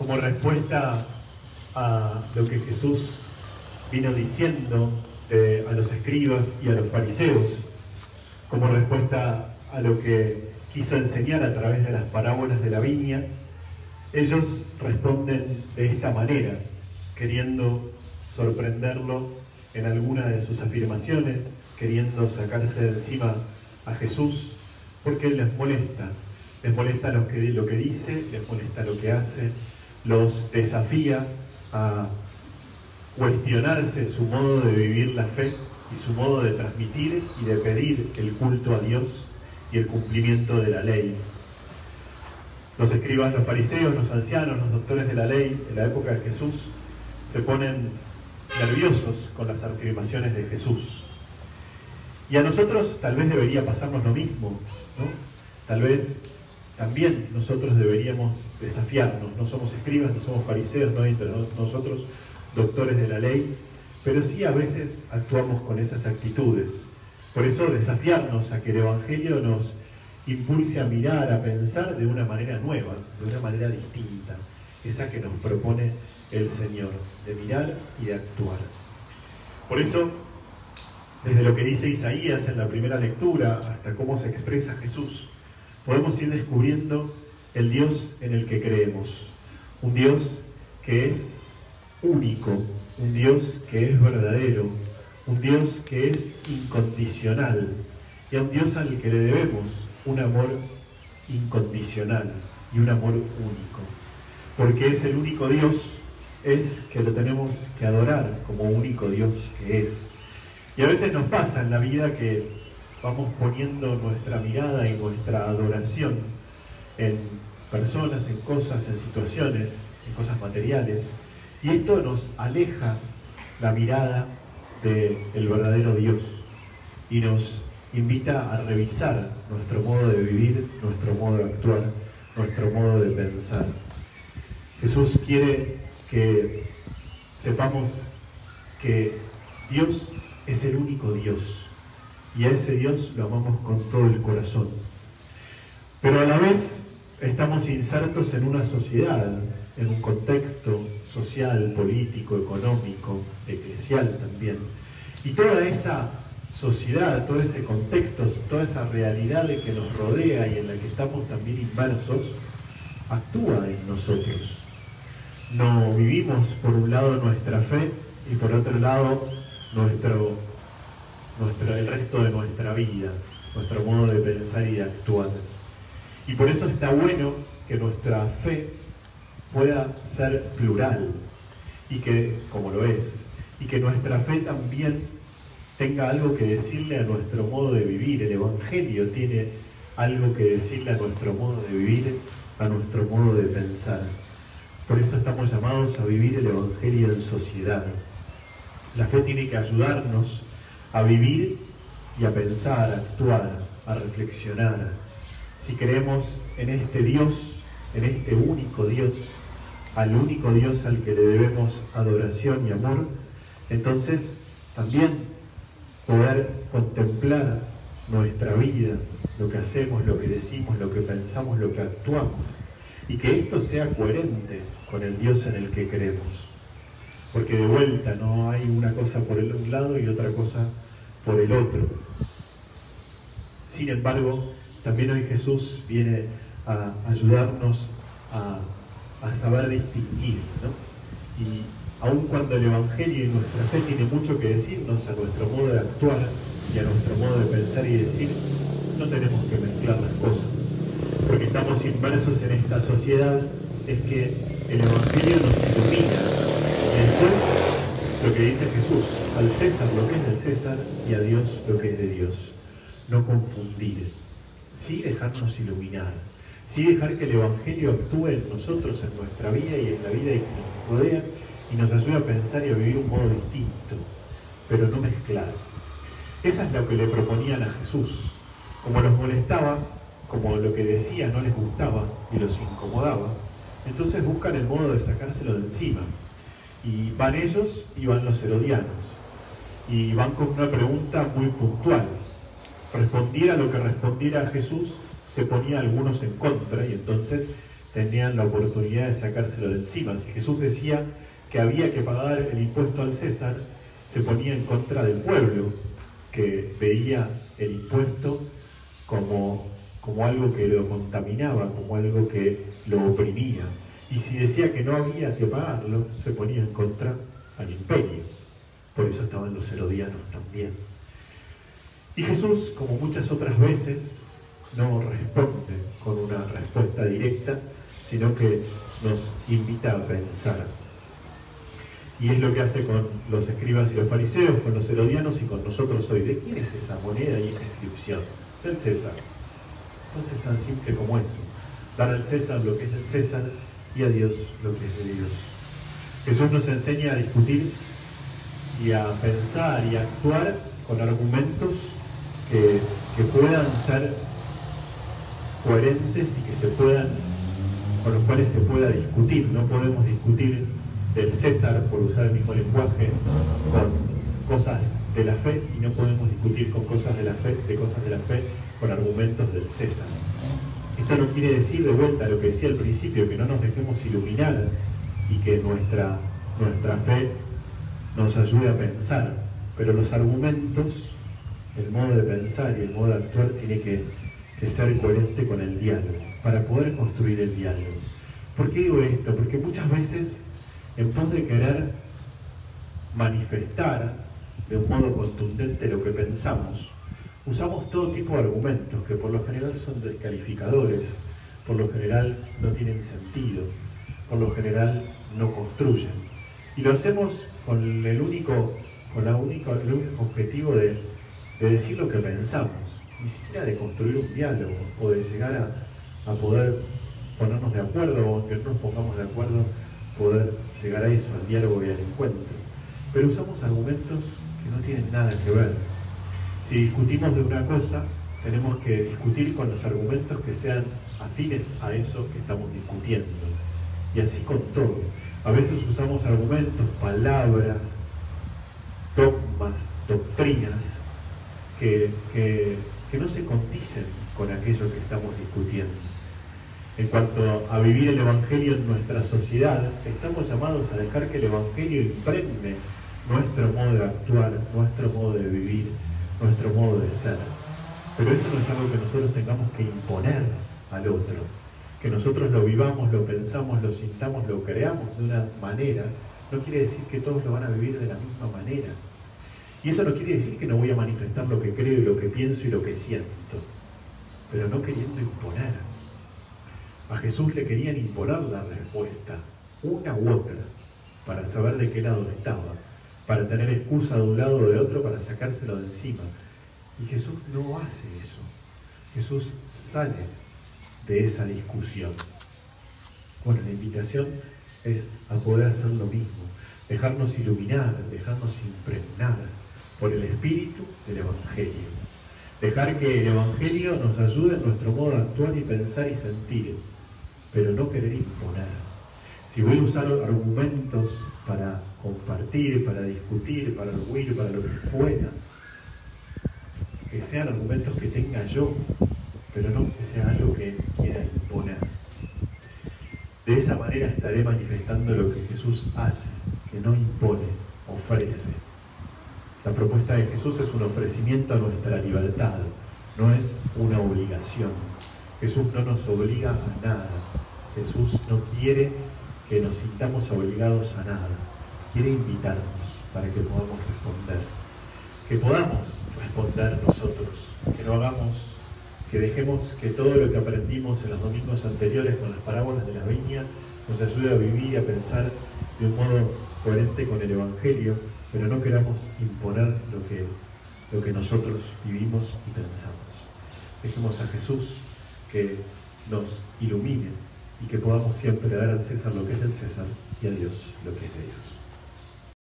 como respuesta a lo que Jesús vino diciendo a los escribas y a los fariseos, como respuesta a lo que quiso enseñar a través de las parábolas de la viña, ellos responden de esta manera, queriendo sorprenderlo en alguna de sus afirmaciones, queriendo sacarse de encima a Jesús, porque les molesta lo que dice, les molesta lo que hace, los desafía a cuestionarse su modo de vivir la fe y su modo de transmitir y de pedir el culto a Dios y el cumplimiento de la ley. Los escribas, los fariseos, los ancianos, los doctores de la ley en la época de Jesús se ponen nerviosos con las afirmaciones de Jesús. Y a nosotros tal vez debería pasarnos lo mismo, ¿no? Tal vez también nosotros deberíamos desafiarnos. No somos escribas, no somos fariseos, no hay entre nosotros doctores de la ley, pero sí a veces actuamos con esas actitudes. Por eso desafiarnos a que el Evangelio nos impulse a mirar, a pensar de una manera nueva, de una manera distinta, esa que nos propone el Señor, de mirar y de actuar. Por eso, desde lo que dice Isaías en la primera lectura hasta cómo se expresa Jesús, podemos ir descubriendo el Dios en el que creemos, un Dios que es único, un Dios que es verdadero, un Dios que es incondicional y a un Dios al que le debemos un amor incondicional y un amor único, porque es el único Dios, es que lo tenemos que adorar como único Dios que es. Y a veces nos pasa en la vida que vamos poniendo nuestra mirada y nuestra adoración en personas, en cosas, en situaciones, en cosas materiales, y esto nos aleja la mirada del verdadero Dios y nos invita a revisar nuestro modo de vivir, nuestro modo de actuar, nuestro modo de pensar. Jesús quiere que sepamos que Dios es el único Dios y a ese Dios lo amamos con todo el corazón. Pero a la vez estamos insertos en una sociedad, en un contexto social, político, económico, eclesial también. Y toda esa sociedad, todo ese contexto, toda esa realidad que nos rodea y en la que estamos también inmersos, actúa en nosotros. No vivimos por un lado nuestra fe y por otro lado el resto de nuestra vida, nuestro modo de pensar y de actuar. Y por eso está bueno que nuestra fe pueda ser plural, y que, como lo es, y que nuestra fe también tenga algo que decirle a nuestro modo de vivir. El Evangelio tiene algo que decirle a nuestro modo de vivir, a nuestro modo de pensar. Por eso estamos llamados a vivir el Evangelio en sociedad. La fe tiene que ayudarnos a vivir y a pensar, a actuar, a reflexionar. Si creemos en este Dios, en este único Dios, al único Dios al que le debemos adoración y amor, entonces también poder contemplar nuestra vida, lo que hacemos, lo que decimos, lo que pensamos, lo que actuamos, y que esto sea coherente con el Dios en el que creemos. Porque de vuelta no hay una cosa por un lado y otra cosa por el otro. Sin embargo, también hoy Jesús viene a ayudarnos a saber distinguir, ¿no? Y aun cuando el Evangelio y nuestra fe tiene mucho que decirnos a nuestro modo de actuar y a nuestro modo de pensar y decir, no tenemos que mezclar las cosas. Porque estamos inmersos en esta sociedad, es que el Evangelio nos ilumina. Y después, lo que dice Jesús, al César lo que es del César y a Dios lo que es de Dios. No confundir, sí dejarnos iluminar, sí dejar que el Evangelio actúe en nosotros, en nuestra vida y en la vida que nos rodea y nos ayude a pensar y a vivir un modo distinto, pero no mezclar. Esa es lo que le proponían a Jesús. Como los molestaba, como lo que decía no les gustaba y los incomodaba, entonces buscan el modo de sacárselo de encima. Y van ellos y van los herodianos. Y van con una pregunta muy puntual. Respondiera lo que respondiera Jesús, se ponía algunos en contra y entonces tenían la oportunidad de sacárselo de encima. Si Jesús decía que había que pagar el impuesto al César, se ponía en contra del pueblo, que veía el impuesto como algo que lo contaminaba, como algo que lo oprimía. Y si decía que no había que pagarlo, se ponía en contra al imperio. Por eso estaban los herodianos también. Y Jesús, como muchas otras veces, no responde con una respuesta directa, sino que nos invita a pensar. Y es lo que hace con los escribas y los fariseos, con los herodianos y con nosotros hoy. ¿De quién es esa moneda y esa inscripción? Del César. Entonces es tan simple como eso. Dar al César lo que es del César y a Dios lo que es de Dios. Jesús nos enseña a discutir y a pensar y a actuar con argumentos que puedan ser coherentes y con los cuales se pueda discutir. No podemos discutir del César, por usar el mismo lenguaje, con cosas de la fe, y no podemos discutir con cosas de la fe, con argumentos del César. Esto no quiere decir, de vuelta, lo que decía al principio, que no nos dejemos iluminar y que nuestra fe nos ayude a pensar, pero los argumentos, el modo de pensar y el modo de actuar tiene que ser coherente con el diálogo, para poder construir el diálogo. ¿Por qué digo esto? Porque muchas veces, en pos de querer manifestar de un modo contundente lo que pensamos, usamos todo tipo de argumentos que por lo general son descalificadores, por lo general no tienen sentido, por lo general no construyen. Y lo hacemos con el único objetivo de decir lo que pensamos, ni siquiera de construir un diálogo o de llegar a poder ponernos de acuerdo, o aunque no nos pongamos de acuerdo, poder llegar a eso, al diálogo y al encuentro. Pero usamos argumentos que no tienen nada que ver. Si discutimos de una cosa, tenemos que discutir con los argumentos que sean afines a eso que estamos discutiendo. Y así con todo. A veces usamos argumentos, palabras, dogmas, doctrinas, que no se condicen con aquello que estamos discutiendo. En cuanto a vivir el Evangelio en nuestra sociedad, estamos llamados a dejar que el Evangelio impregne nuestro modo de actuar, nuestro modo de vivir, nuestro modo de ser. Pero eso no es algo que nosotros tengamos que imponer al otro. Que nosotros lo vivamos, lo pensamos, lo sintamos, lo creamos de una manera, no quiere decir que todos lo van a vivir de la misma manera. Y eso no quiere decir que no voy a manifestar lo que creo y lo que pienso y lo que siento, pero no queriendo imponer. A Jesús le querían imponer la respuesta, una u otra, para saber de qué lado estaba, para tener excusa de un lado o de otro para sacárselo de encima. Y Jesús no hace eso. Jesús sale de esa discusión. Bueno, la invitación es a poder hacer lo mismo, dejarnos iluminar, dejarnos impregnar por el espíritu del Evangelio. Dejar que el Evangelio nos ayude en nuestro modo de actuar y pensar y sentir, pero no querer imponer. Si voy a usar argumentos para compartir, para discutir, para arguir, para lo que fuera, que sean argumentos que tenga yo, pero no que sea algo que quiera imponer. De esa manera estaré manifestando lo que Jesús hace, que no impone, ofrece. La propuesta de Jesús es un ofrecimiento a nuestra libertad, no es una obligación. Jesús no nos obliga a nada. Jesús no quiere que nos sintamos obligados a nada. Quiere invitarnos para que podamos responder. Que podamos responder nosotros, que no hagamos, que dejemos que todo lo que aprendimos en los domingos anteriores con las parábolas de la viña nos ayude a vivir y a pensar de un modo coherente con el Evangelio, pero no queramos imponer lo que nosotros vivimos y pensamos. Dejemos a Jesús que nos ilumine y que podamos siempre dar al César lo que es del César y a Dios lo que es de Dios.